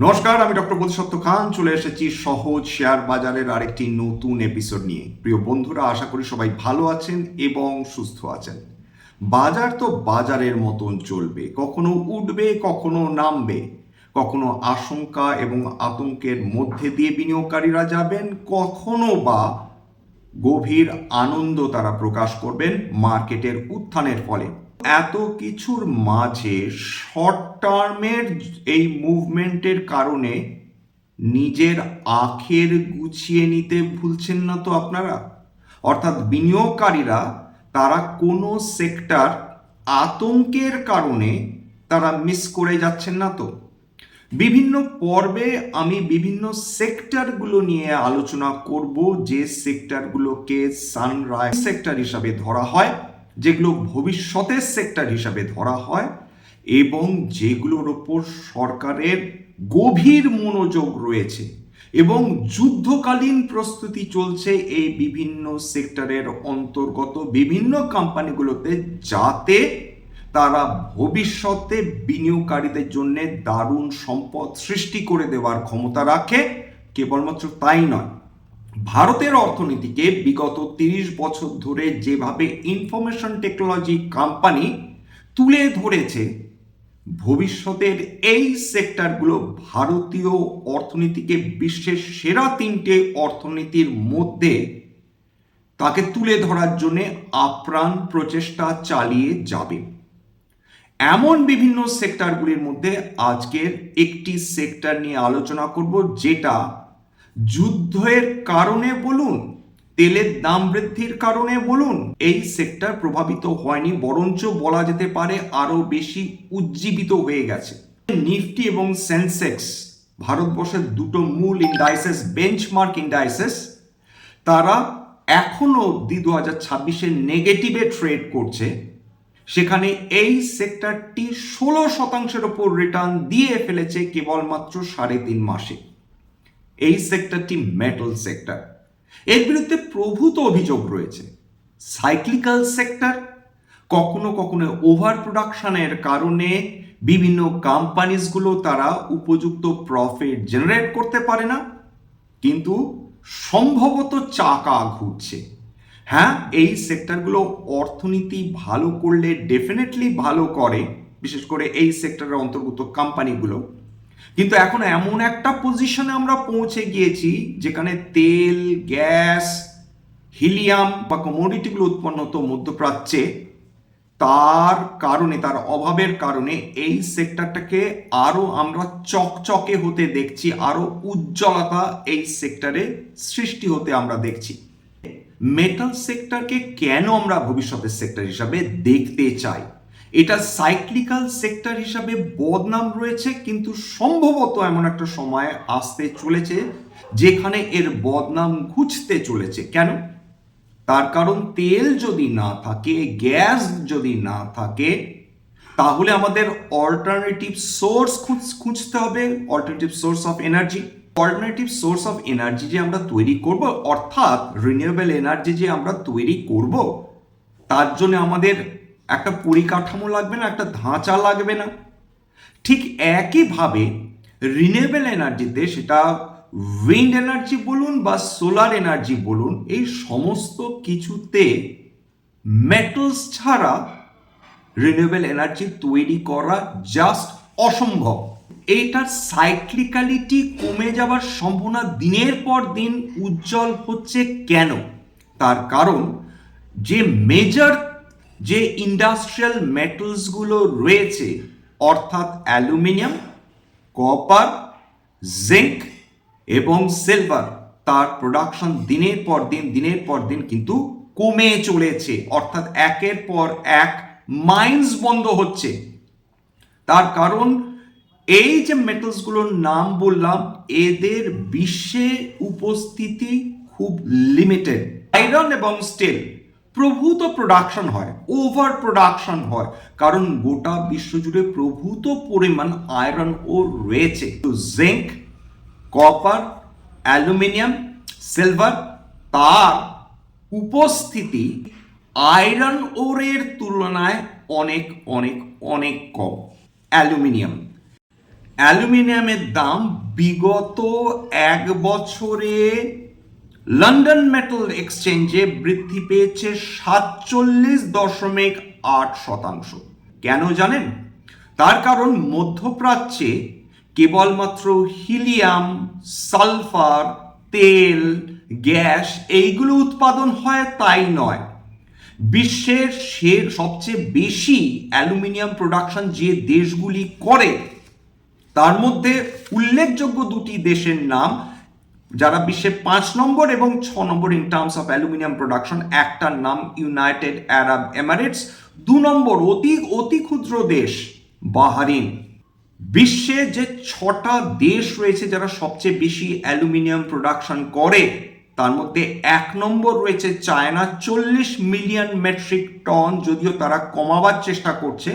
নমস্কার, আমি ডক্টর বোধিসত্ত্ব খান চলে এসেছি সহজ শেয়ার বাজারের আরেকটি নতুন এপিসোড নিয়ে। প্রিয় বন্ধুরা, আশা করি সবাই ভালো আছেন এবং সুস্থ আছেন। বাজার তো বাজারের মতন চলবে, কখনো উঠবে কখনো নামবে, কখনো আশঙ্কা এবং আতঙ্কের মধ্যে দিয়ে বিনিয়োগকারীরা যাবেন, কখনো বা গভীর আনন্দ তারা প্রকাশ করবেন মার্কেটের উত্থানের ফলে। এত কিছুর মাঝে শর্ট টার্মের এই মুভমেন্টের কারণে নিজের আখের গুছিয়ে নিতে ভুলছেন না তো আপনারা? অর্থাৎ বিনিয়োগকারীরা তারা কোনো সেক্টর আতঙ্কের কারণে তারা মিস করে যাচ্ছেন না তো? বিভিন্ন পর্বে আমি বিভিন্ন সেক্টরগুলো নিয়ে আলোচনা করব, যে সেক্টরগুলোকে সানরাইজ সেক্টর হিসাবে ধরা হয়, যেগুলো ভবিষ্যতের সেক্টর হিসাবে ধরা হয় এবং যেগুলোর ওপর সরকারের গভীর মনোযোগ রয়েছে এবং যুদ্ধকালীন প্রস্তুতি চলছে এই বিভিন্ন সেক্টরের অন্তর্গত বিভিন্ন কোম্পানিগুলোতে, যাতে তারা ভবিষ্যতে বিনিয়োগকারীদের জন্য দারুণ সম্পদ সৃষ্টি করে দেওয়ার ক্ষমতা রাখে। কেবলমাত্র তাই নয়, ভারতের অর্থনীতিকে বিগত 30 বছর ধরে যেভাবে ইনফরমেশন টেকনোলজি কোম্পানি তুলে ধরেছে, ভবিষ্যতের এই সেক্টরগুলো ভারতীয় অর্থনীতিকে বিশ্বের সেরা 3টে অর্থনীতির মধ্যে তাকে তুলে ধরার জন্য আপ্রাণ প্রচেষ্টা চালিয়ে যাবে। এমন বিভিন্ন সেক্টরগুলির মধ্যে আজকের একটি সেক্টর নিয়ে আলোচনা করব, যেটা যুদ্ধের কারণে বলুন, তেলের দাম বৃদ্ধির কারণে বলুন, এই সেক্টর প্রভাবিত হয়নি, বরঞ্চ বলা যেতে পারে আরো বেশি উজ্জীবিত হয়ে গেছে। নিফটি এবং সেন্সেক্স, ভারতবর্ষের দুটো মূল ইন্ডাইসেস, বেঞ্চমার্ক ইন্ডাইসেস, তারা এখনো অব্দি 2026-এ নেগেটিভে ট্রেড করছে। সেখানে এই সেক্টরটি 16% ওপর রিটার্ন দিয়ে ফেলেছে কেবলমাত্র 3.5 মাসে। এই সেক্টরটি মেটাল সেক্টর, এর বিরুদ্ধে প্রভূত অভিযোগ রয়েছে। সাইক্লিক্যাল সেক্টর, কখনো কখনো ওভার প্রোডাকশনের কারণে বিভিন্ন কোম্পানিজগুলো তারা উপযুক্ত প্রফিট জেনারেট করতে পারে না, কিন্তু সম্ভবত চাকা ঘুরছে। হ্যাঁ, এই সেক্টরগুলো অর্থনীতি ভালো করলে ডেফিনেটলি ভালো করে, বিশেষ করে এই সেক্টরের অন্তর্গত কোম্পানিগুলো। কিন্তু এখন এমন একটা পজিশনে আমরা পৌঁছে গিয়েছি যেখানে তেল, গ্যাস, হিলিয়াম বা কমোডিটিগুলো উৎপন্ন হতো মধ্যপ্রাচ্যে, তার কারণে, তার অভাবের কারণে এই সেক্টরটাকে আরো আমরা চকচকে হতে দেখছি, আরো উজ্জ্বলতা এই সেক্টরে সৃষ্টি হতে আমরা দেখছি। মেটাল সেক্টরকে কেন আমরা ভবিষ্যতের সেক্টর হিসাবে দেখতে চাই? এটা সাইক্লিক্যাল সেক্টর হিসাবে বদনাম রয়েছে, কিন্তু সম্ভবত এমন একটা সময় আসতে চলেছে যেখানে এর বদনাম ঘুচতে চলেছে। কেন? তার কারণ তেল যদি না থাকে, গ্যাস যদি না থাকে, তাহলে আমাদের অল্টারনেটিভ সোর্স খুঁজতে হবে, alternative source of energy. Alternative source of energy যে আমরা তৈরি করব, অর্থাৎ রিনিউয়েবল এনার্জি যে আমরা তৈরি করব, তার জন্য আমাদের একটা পরিকাঠামো লাগবে না, একটা ধাঁচা লাগবে না? ঠিক একইভাবে রিনিউয়েবল এনার্জিতে, সেটা উইন্ড এনার্জি বলুন বা সোলার এনার্জি বলুন, এই সমস্ত কিছুতে মেটালস ছাড়া রিনিউয়েবল এনার্জি তৈরি করা জাস্ট অসম্ভব। এইটার সাইক্লিক্যালিটি কমে যাওয়ার সম্ভাবনা দিনের পর দিন উজ্জ্বল হচ্ছে। কেন? তার কারণ যে মেজর যে ইন্ডাস্ট্রিয়াল মেটালসগুলো রয়েছে, অর্থাৎ অ্যালুমিনিয়াম, কপার, জিঙ্ক এবং সিলভার, তার প্রোডাকশন দিনের পর দিন কিন্তু কমে চলেছে। অর্থাৎ একের পর এক মাইন্স বন্ধ হচ্ছে। তার কারণ এই যে মেটালসগুলোর নাম বললাম, এদের বিশ্বে উপস্থিতি খুব লিমিটেড। আয়রন এবং স্টিল প্রভূত প্রোডাকশন হয়, ওভার প্রোডাকশন হয়, কারণ গোটা বিশ্বজুড়ে প্রভূত পরিমাণ আয়রন ওর রয়েছে। জিঙ্ক, কপার, অ্যালুমিনিয়াম, সিলভার, তার উপস্থিতি আয়রন ওরের তুলনায় অনেক অনেক অনেক কম। অ্যালুমিনিয়ামের দাম বিগত 1 বছরে লন্ডন মেটাল এক্সচেঞ্জে বৃদ্ধি পেয়েছে 47.8%। কেন জানেন? তার কারণ মধ্যপ্রাচ্যে কেবলমাত্র হিলিয়াম, সালফার, তেল, গ্যাস এইগুলো উৎপাদন হয় তাই নয়, বিশ্বের সবচেয়ে বেশি অ্যালুমিনিয়াম প্রোডাকশন যে দেশগুলি করে তার মধ্যে উল্লেখযোগ্য দুটি দেশের নাম যারা বিশ্বে 5 নম্বর এবং 6 নম্বর in terms of aluminium production. একটার নাম ইউনাইটেড আরব এমিরেটস, 2 নম্বর অতি ক্ষুদ্র দেশ বাহরিন। বিশ্বে যে 6টা দেশ রয়েছে যারা সবচেয়ে বেশি অ্যালুমিনিয়াম প্রোডাকশন করে তার মধ্যে 1 নম্বর রয়েছে চায়না, 40 মিলিয়ন মেট্রিক টন, যদিও তারা কমাবার চেষ্টা করছে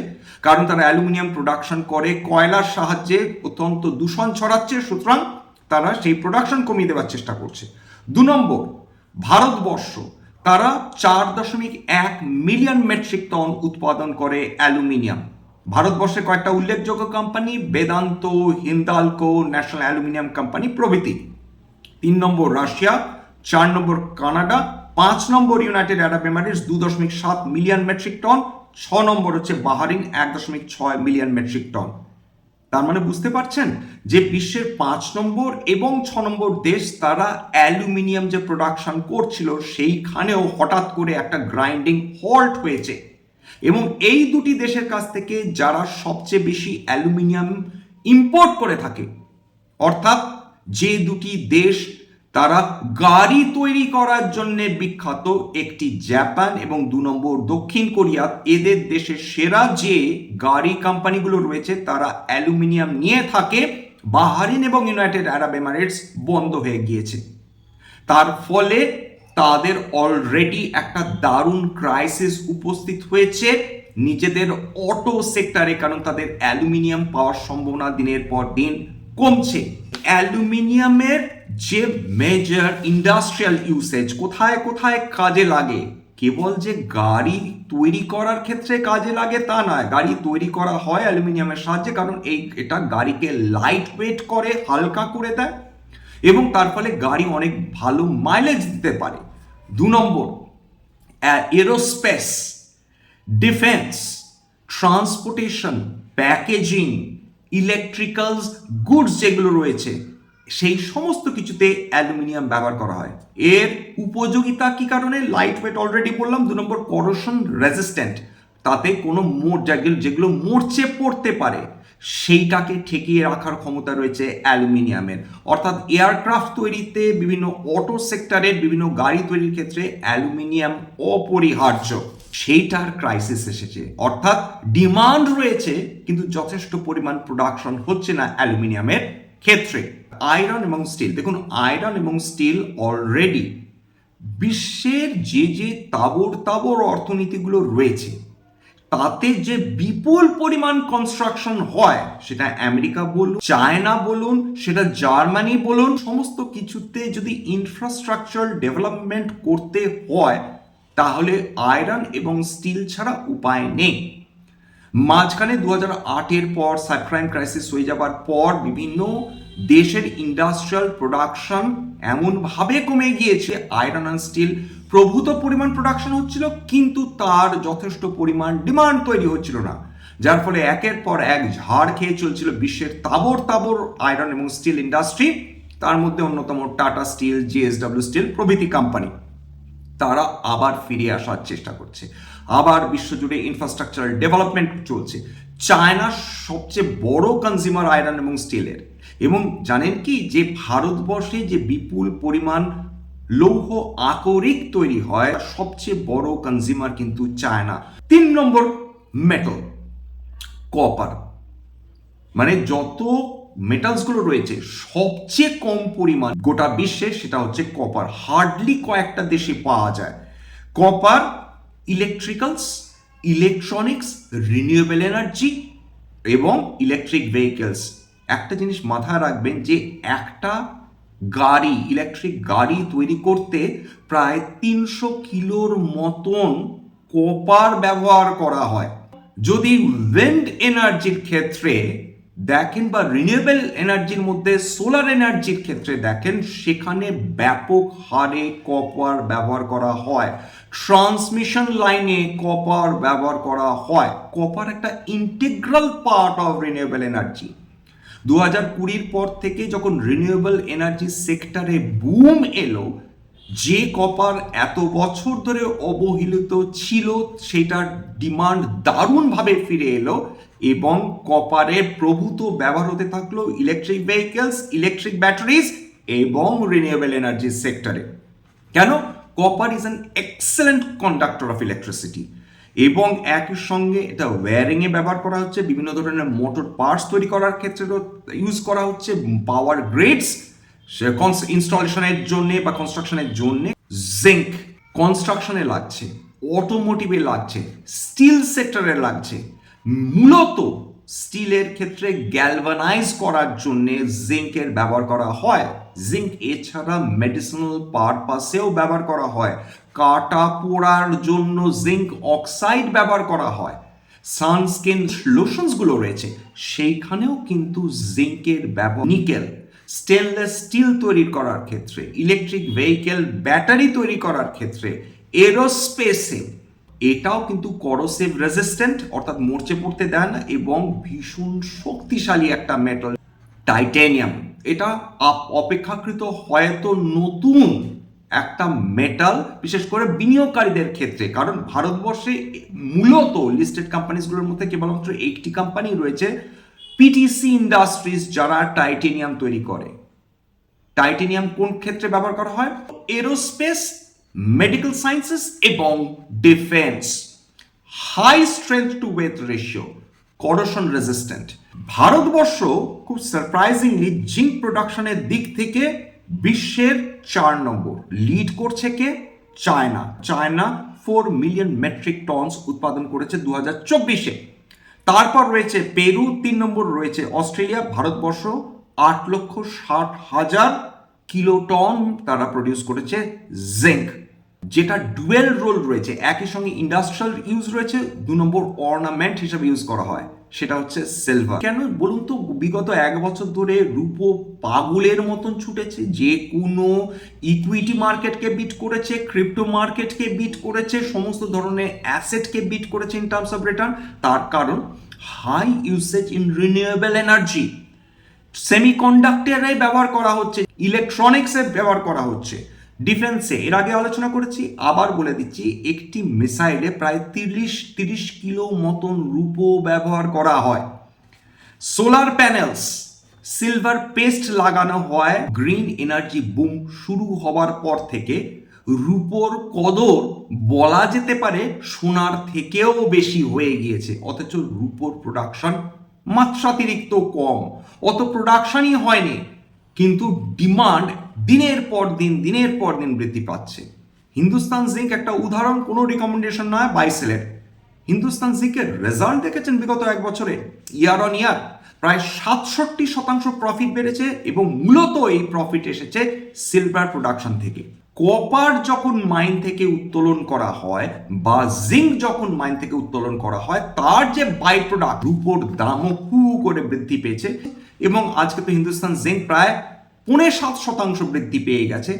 কারণ তারা অ্যালুমিনিয়াম প্রোডাকশন করে কয়লার সাহায্যে, অত্যন্ত দূষণ ছড়াচ্ছে, সুতরাং তারা সেই প্রোডাকশন কমিয়ে দেওয়ার চেষ্টা করছে। 2 নম্বর ভারতবর্ষ, তারা 4.1 মিলিয়ন মেট্রিক টন উৎপাদন করে অ্যালুমিনিয়াম। ভারতবর্ষে কয়েকটা উল্লেখযোগ্য company Vedanta, Hindalco, national aluminium company প্রভৃতি। 3 নম্বর রাশিয়া, 4 নম্বর কানাডা, 5 নম্বর united Arab Emirates 2.7 million metric ton, 6 নম্বর হচ্ছে বাহরিন 1.6 মিলিয়ন মেট্রিক টন। তার মানে বুঝতে পারছেন যে বিশ্বের 5 নম্বর এবং 6 নম্বর দেশ তারা অ্যালুমিনিয়াম যে প্রোডাকশন করছিল সেইখানেও হঠাৎ করে একটা গ্রাইন্ডিং হল্ট হয়েছে, এবং এই দুটি দেশের কাছ থেকে যারা সবচেয়ে বেশি অ্যালুমিনিয়াম ইম্পোর্ট করে থাকে, অর্থাৎ যে দুটি দেশ তারা গাড়ি তৈরি করার জন্য বিখ্যাত, একটি জাপান এবং 2 নম্বর দক্ষিণ কোরিয়া, এদের দেশের সেরা যে গাড়ি কোম্পানিগুলো রয়েছে তারা অ্যালুমিনিয়াম নিয়ে থাকে, বাহরিন এবং ইউনাইটেড আরব এমিরেটস বন্ধ হয়ে গিয়েছে। তার ফলে তাদের অলরেডি একটা দারুণ ক্রাইসিস উপস্থিত হয়েছে নিজেদের অটো সেক্টরে, কারণ তাদের অ্যালুমিনিয়াম পাওয়ার সম্ভাবনা দিনের পর দিন কমছে। অ্যালুমিনিয়ামের যে মেজর ইন্ডাস্ট্রিয়াল ইউসেজ কোথায় কোথায় কাজে লাগে, কেবল যে গাড়ি তৈরি করার ক্ষেত্রে কাজে লাগে তা নয়, গাড়ি তৈরি করা হয় অ্যালুমিনিয়ামের সাহায্যে, কারণ এটা গাড়িকে লাইট ওয়েট করে, হালকা করে দেয় এবং তার ফলে গাড়ি অনেক ভালো মাইলেজ দিতে পারে। 2 নম্বর aerospace, defence, transportation, packaging, electricals goods যেগুলো রয়েছে সেই সমস্ত কিছুতে অ্যালুমিনিয়াম ব্যবহার করা হয়। এর উপযোগিতা কি কারণে? লাইট ওয়েট অলরেডি বললাম। 2 নম্বর করোশন রেজিস্ট্যান্ট, তাতে কোনো যেগুলো মরচে পড়তে পারে সেইটাকে ঠেকিয়ে রাখার ক্ষমতা রয়েছে অ্যালুমিনিয়ামের। অর্থাৎ এয়ারক্রাফট তৈরিতে, বিভিন্ন অটো সেক্টরের বিভিন্ন গাড়ি তৈরির ক্ষেত্রে অ্যালুমিনিয়াম অপরিহার্য। সেইটার ক্রাইসিস এসেছে, অর্থাৎ ডিমান্ড রয়েছে কিন্তু যথেষ্ট পরিমাণ প্রোডাকশন হচ্ছে না অ্যালুমিনিয়ামের ক্ষেত্রে। আয়রন এবং স্টিল, দেখুন আয়রন এবং স্টিল অলরেডি বিশ্বের যে তাবড় অর্থনীতিগুলো রয়েছে তাতে যে বিপুল পরিমাণ কনস্ট্রাকশন হয়, সেটা আমেরিকা বলুন, চায়না বলুন, সেটা জার্মানি বলুন, সমস্ত কিছুতে যদি ইনফ্রাস্ট্রাকচার ডেভেলপমেন্ট করতে হয় তাহলে আয়রন এবং স্টিল ছাড়া উপায় নেই। মাঝখানে 2008-এর পর সাবপ্রাইম ক্রাইসিস হয়ে যাবার পর বিভিন্ন দেশের ইন্ডাস্ট্রিয়াল প্রোডাকশন এমনভাবে কমে গিয়েছে, আয়রন অ্যান্ড স্টিল প্রভূত পরিমাণ প্রোডাকশন হচ্ছিল কিন্তু তার যথেষ্ট পরিমাণ ডিমান্ড তৈরি হচ্ছিল না, যার ফলে একের পর এক ঝাড় খেয়ে চলছিল বিশ্বের তাবড় আয়রন এবং স্টিল ইন্ডাস্ট্রি। তার মধ্যে অন্যতম টাটা স্টিল, JSW স্টিল প্রভৃতি কোম্পানি। তারা আবার ফিরে আসার চেষ্টা করছে, আবার বিশ্বজুড়ে ইনফ্রাস্ট্রাকচারাল ডেভেলপমেন্ট চলছে। চায়না সবচেয়ে বড় কনজিউমার আয়রন এবং স্টিলের, এবং জানেন কি যে ভারতবর্ষে যে বিপুল পরিমাণ লৌহ আকরিক তৈরি হয় সবচেয়ে বড় কনজিউমার কিন্তু চায়না। 3 নম্বর মেটাল, কপার, মানে যত মেটালসগুলো রয়েছে সবচেয়ে কম পরিমাণ গোটা বিশ্বে সেটা হচ্ছে কপার, হার্ডলি কয়েকটা দেশে পাওয়া যায়। Copper electricals, electronics, renewable energy এবং ইলেকট্রিক ভেহিকেলস। একটা জিনিস মাথায় রাখবেন যে একটা গাড়ি, ইলেকট্রিক গাড়ি তৈরি করতে প্রায় 300 কিলোর মতন কপার ব্যবহার করা হয়। যদি উইন্ড এনার্জির ক্ষেত্রে দেখেন বা রিনিউয়েবল এনার্জির মধ্যে সোলার এনার্জির ক্ষেত্রে দেখেন, সেখানে ব্যাপক হারে কপার ব্যবহার করা হয়, ট্রান্সমিশন লাইনে কপার ব্যবহার করা হয়। কপার একটা integral part of renewable energy. 2020 পর থেকে যখন রিনিউয়েবল এনার্জি সেক্টরে বুম এলো, যে কপার এত বছর ধরে অবহেলিত ছিল সেটার ডিমান্ড দারুণভাবে ফিরে এলো এবং কপারের প্রভূত ব্যবহার হতে থাকলো ইলেকট্রিক ভেহিকেলস, ইলেকট্রিক ব্যাটারিজ এবং রিনিউয়েবল এনার্জি সেক্টরে। কেন? Copper is an excellent conductor of electricity এবং একই সঙ্গে এটা ওয়্যারিংয়ে ব্যবহার করা হচ্ছে, বিভিন্ন ধরনের মোটর পার্টস তৈরি করার ক্ষেত্রে ইউজ করা হচ্ছে, পাওয়ার গ্রিডস ইনস্টলেশনের জন্য বা কনস্ট্রাকশনের জন্য। জিঙ্ক কনস্ট্রাকশনে লাগছে, অটোমোটিভে লাগছে, স্টিল সেক্টরে লাগছে। মূলত স্টিলের ক্ষেত্রে গ্যালভানাইজ করার জন্য জিঙ্কের ব্যবহার করা হয়। জিঙ্ক এছাড়া মেডিসিনাল পারপাসেও ব্যবহার করা হয়, কাটা পোড়ার জন্য জিঙ্ক অক্সাইড ব্যবহার করা হয়, সানস্ক্রিন লোশনসগুলো রয়েছে সেইখানেও কিন্তু জিঙ্কের ব্যবহার। নিকেল, স্টেনলেস স্টিল তৈরি করার ক্ষেত্রে, ইলেকট্রিক ভেহিকেল ব্যাটারি তৈরি করার ক্ষেত্রে, এরোস্পেসে এটাও কিন্তু করোসিভ রেজিস্ট্যান্ট, অর্থাৎ মরচে পড়তে দেয় না এবং ভীষণ শক্তিশালী একটা মেটাল। টাইটেনিয়াম, এটা অপেক্ষাকৃত হয়তো নতুন একটা মেটাল, বিশেষ করে বিনিয়োগকারীদের ক্ষেত্রে, কারণ ভারতবর্ষে মূলত লিস্টেড কোম্পানিজগুলোর মধ্যে কেবলমাত্র একটি কোম্পানি রয়েছে, পিটিসি ইন্ডাস্ট্রিজ, যারা টাইটেনিয়াম তৈরি করে। টাইটেনিয়াম কোন ক্ষেত্রে ব্যবহার করা হয়? এরোস্পেস, মেডিকেল সায়েন্সেস এবং defence. High strength to weight ratio, corrosion resistant. ভারতবর্ষ খুব সারপ্রাইজিংলি জিঙ্ক প্রোডাকশনের দিক থেকে বিশ্বের 4 নম্বর। লিড করছে কে? China. China 4 million metric tons উৎপাদন করেছে 2024-এ। তারপর রয়েছে পেরু, 3 নম্বর রয়েছে অস্ট্রেলিয়া। ভারতবর্ষ 8,60,000 কিলোটন তারা প্রডিউস করেছে জিঙ্ক, যেটা ডুয়েল রোল রয়েছে, একই সঙ্গে ইন্ডাস্ট্রিয়াল ইউজ রয়েছে, 2 নম্বর অর্নামেন্ট হিসেবে ইউজ করা হয়, সেটা হচ্ছে সিলভার। কেন বলুন তো? বিগত 1 বছর ধরে রূপো পাগলের মতন ছুটেছে, যে কোনো ইকুইটি মার্কেটকে বিট করেছে, ক্রিপ্টো মার্কেটকে বিট করেছে, সমস্ত ধরনের অ্যাসেটকে বিট করেছে ইন টার্মস অফ রিটার্ন। তার কারণ high usage in renewable energy. সেমিকন্ডাক্টরে ব্যবহার করা হচ্ছে, ইলেকট্রনিক্সে ব্যবহার করা হচ্ছে, ডিফেন্সে। এর আগে আলোচনা করেছি, আবার বলে দিচ্ছি, একটি মিসাইলে প্রায় 30 কিলো মতন রূপো ব্যবহার করা হয়। সোলার প্যানেলস, সিলভার পেস্ট লাগানো হয়। গ্রিন এনার্জি বুম শুরু হওয়ার পর থেকে রূপোর কদর বলা যেতে পারে সোনার থেকেও বেশি হয়ে গিয়েছে, অথচ রূপোর প্রোডাকশন মাত্রাতিরিক্ত কম, অত প্রোডাকশনই হয়নি, কিন্তু ডিমান্ড দিনের পর দিন বৃদ্ধি পাচ্ছে। হিন্দুস্তান জিঙ্ক একটা উদাহরণ, কোনো রিকমেন্ডেশন নয়, বাইসেলের। হিন্দুস্তান জিঙ্কের রেজাল্ট দেখেছেন বিগত 1 বছরে, ইয়ার অন ইয়ার প্রায় 67% প্রফিট বেড়েছে এবং মূলত এই প্রফিট এসেছে সিলভার প্রোডাকশন থেকে। কপার যখন মাইন থেকে উত্তোলন করা হয় বা জিঙ্ক যখন মাইন থেকে উত্তোলন করা হয়, তার যে বাই প্রোডাক্ট রূপোর দামও হু করে বৃদ্ধি পেয়েছে এবং আজকে তো হিন্দুস্তান জিঙ্ক প্রায় 7.5% বৃদ্ধি পেয়ে গেছে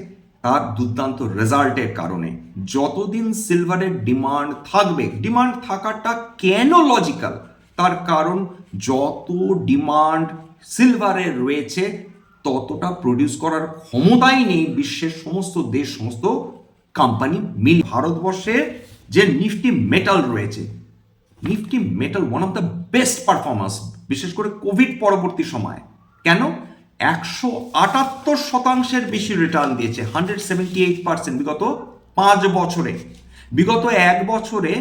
তার দুর্দান্ত রেজাল্টের কারণে। যতদিন সিলভারের ডিমান্ড থাকবে, ডিমান্ড থাকাটা কেন লজিক্যাল? তার কারণ যত ডিমান্ড সিলভারের রয়েছে ততটা প্রডিউস করার ক্ষমতাই নেই বিশ্বের সমস্ত দেশ, সমস্ত কোম্পানি মিল। ভারতবর্ষে যে নিফটি মেটাল রয়েছে, Nifty metal one of the best performance, বিশেষ করে কোভিড পরবর্তী সময়। কেন? 178% বেশি রিটার্ন দিয়েছে, 178% বিগত 5 বছরে। বিগত 1 বছরে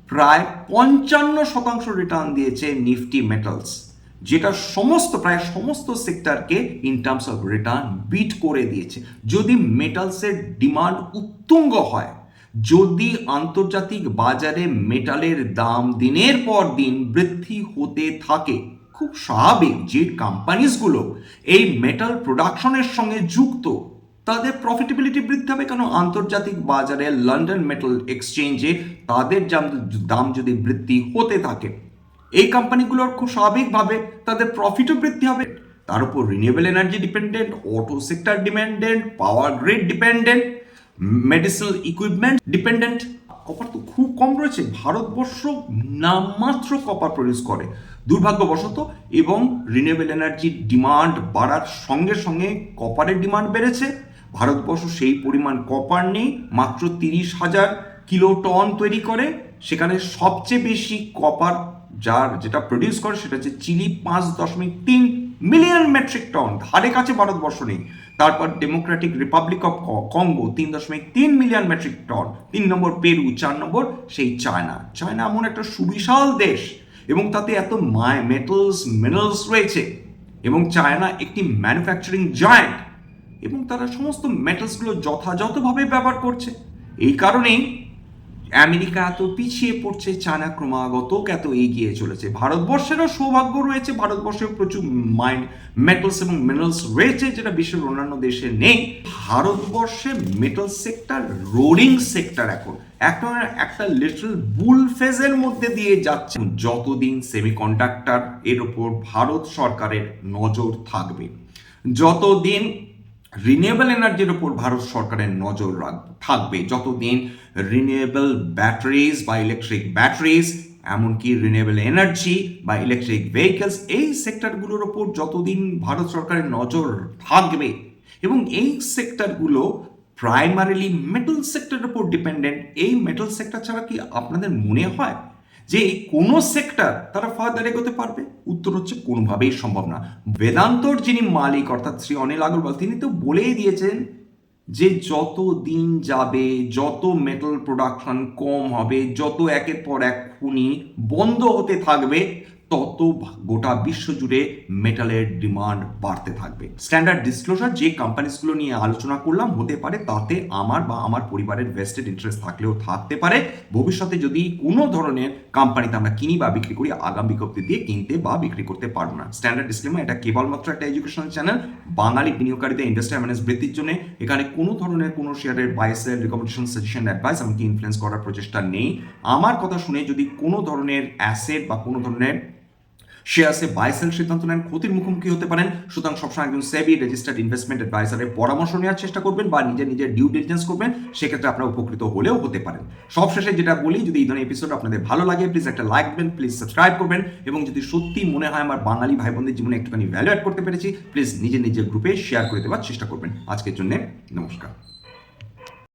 প্রায় 55% রিটার্ন দিয়েছে নিফটি মেটালস, যেটা প্রায় সমস্ত সেক্টরকে in terms of return beat করে দিয়েছে। যদি মেটালসের ডিমান্ড উত্তুঙ্গ হয়, যদি আন্তর্জাতিক বাজারে মেটালের দাম দিনের পর দিন বৃদ্ধি হতে থাকে, খুব স্বাভাবিক যে কোম্পানিজগুলো এই মেটাল প্রোডাকশনের সঙ্গে যুক্ত তাদের প্রফিটেবিলিটি বৃদ্ধি হবে। কেন? আন্তর্জাতিক বাজারে লন্ডন মেটাল এক্সচেঞ্জে তাদের দাম যদি বৃদ্ধি হতে থাকে, এই কোম্পানিগুলোর খুব স্বাভাবিকভাবে তাদের প্রফিটও বৃদ্ধি হবে। তার উপর renewable energy dependent, auto sector dependent, power grid dependent, medicinal equipment dependent. Copper তো খুব কম রয়েছে, ভারতবর্ষ নামমাত্র কপার প্রডিউস করে দুর্ভাগ্যবশত, এবং রিনিউয়েবল এনার্জির ডিমান্ড বাড়ার সঙ্গে সঙ্গে কপারের ডিমান্ড বেড়েছে। ভারতবর্ষ সেই পরিমাণ কপার নেই, মাত্র 30,000 কিলোটন তৈরি করে। সেখানে সবচেয়ে বেশি কপার যেটা প্রডিউস করে সেটা হচ্ছে চিলি, 5.3 মিলিয়ন মেট্রিক টন, ধারে কাছে ভারতবর্ষ নেই। তারপর democratic republic of Congo 3.3 million metric tonne, 3 number Peru, 4 number সেই চায়না। চায়না এমন একটা সুবিশাল দেশ এবং তাতে এত মেটালস মিনারেলস রয়েছে, এবং চায়না একটি ম্যানুফ্যাকচারিং জায়ান্ট, এবং তারা সমস্ত মেটালসগুলো যথাযথভাবে ব্যবহার করছে। এই কারণেই আমেরিকা এত পিছিয়ে পড়ছে, চায়না ক্রমাগত এত এগিয়ে চলেছে। ভারতবর্ষেরও সৌভাগ্য রয়েছে, ভারতবর্ষের প্রচুর মেটালস এবং মিনারেলস রয়েছে যেটা বিশ্বের অন্যান্য দেশে নেই। ভারতবর্ষে মেটাল সেক্টর রোলিং সেক্টর এখন একটা লিটল বুল ফেজের মধ্যে দিয়ে যাচ্ছে। যতদিন সেমিকন্ডাক্টর এর উপর ভারত সরকারের নজর থাকবে, যতদিন রিনিউয়েবল এনার্জির উপর ভারত সরকারের নজর থাকবে, যতদিন রিনিউয়েবল ব্যাটারিজ বা ইলেকট্রিক ব্যাটারিজ, এমনকি রিনিউয়েবল এনার্জি বা ইলেকট্রিক ভেহিকলস, এই সেক্টরগুলোর ওপর যতদিন ভারত সরকারের নজর থাকবে, এবং এই সেক্টরগুলো প্রাইমারিলি মেটাল সেক্টরের উপর ডিপেন্ডেন্ট। এই মেটাল সেক্টর ছাড়া কি আপনাদের মনে হয় যে কোনো সেক্টর তারা ফার্দার এগোতে পারবে? উত্তর হচ্ছে কোনোভাবেই সম্ভব না। বেদান্তর যিনি মালিক অর্থাৎ শ্রী অনিল আগরওয়াল, তিনি তো বলেই দিয়েছেন যে যত দিন যাবে, যত মেটাল প্রোডাকশন কম হবে, যত একের পর এক খনি বন্ধ হতে থাকবে, তত গোটা বিশ্ব জুড়ে মেটালের ডিমান্ড বাড়তে থাকবে। স্ট্যান্ডার্ড ডিসক্লোজার যে কোম্পানিসগুলো নিয়ে আলোচনা করলাম, হতে পারে তাতে আমার বা আমার পরিবারের ভেস্টেড ইন্টারেস্ট থাকলেও থাকতে পারে। ভবিষ্যতে যদি কোনো ধরনের কোম্পানিতে আমরা কিনি বা বিক্রি করি, আগাম বিজ্ঞপ্তি দিয়ে কিনতে বা বিক্রি করতে পারবো না। স্ট্যান্ডার্ড ডিসক্লেমার, এটা কেবলমাত্র একটা এডুকেশনাল চ্যানেল। বাঙালি বিনিয়োগকারীদের ইন্ডাস্ট্রি অ্যাওয়ারনেস বৃদ্ধির জন্য এখানে কোনো ধরনের কোনো শেয়ারের buy sell, recommendation, suggestion, advice এমনকি ইনফ্লুয়েন্স করার প্রচেষ্টা নেই। আমার কথা শুনে যদি কোনো ধরনের অ্যাসেট বা কোনো ধরনের শেয়ার্সে বাই সেল সিদ্ধান্ত নেন, ক্ষতির মুখোমুখি হতে পারেন। সুতরাং সবসময় একজন সেবি রেজিস্টার্ড ইনভেস্টমেন্ট অ্যাডভাইসারের পরামর্শ নেওয়ার চেষ্টা করবেন বা নিজের ডিউ ডিলিজেন্স করবেন, সেক্ষেত্রে আপনারা উপকৃত হলেও হতে পারেন। সবশেষে যেটা বলি, যদি এই ধরনের এপিসোড আপনাদের ভালো লাগে, প্লিজ একটা লাইক দেবেন, প্লিজ সাবস্ক্রাইব করবেন, এবং যদি সত্যি মনে হয় আমার বাঙালি ভাই বোনদের জীবনে একটুখানি ভ্যালু অ্যাড করতে পেরেছি, প্লিজ নিজের গ্রুপে শেয়ার করে দেওয়ার চেষ্টা করবেন। আজকের জন্য নমস্কার।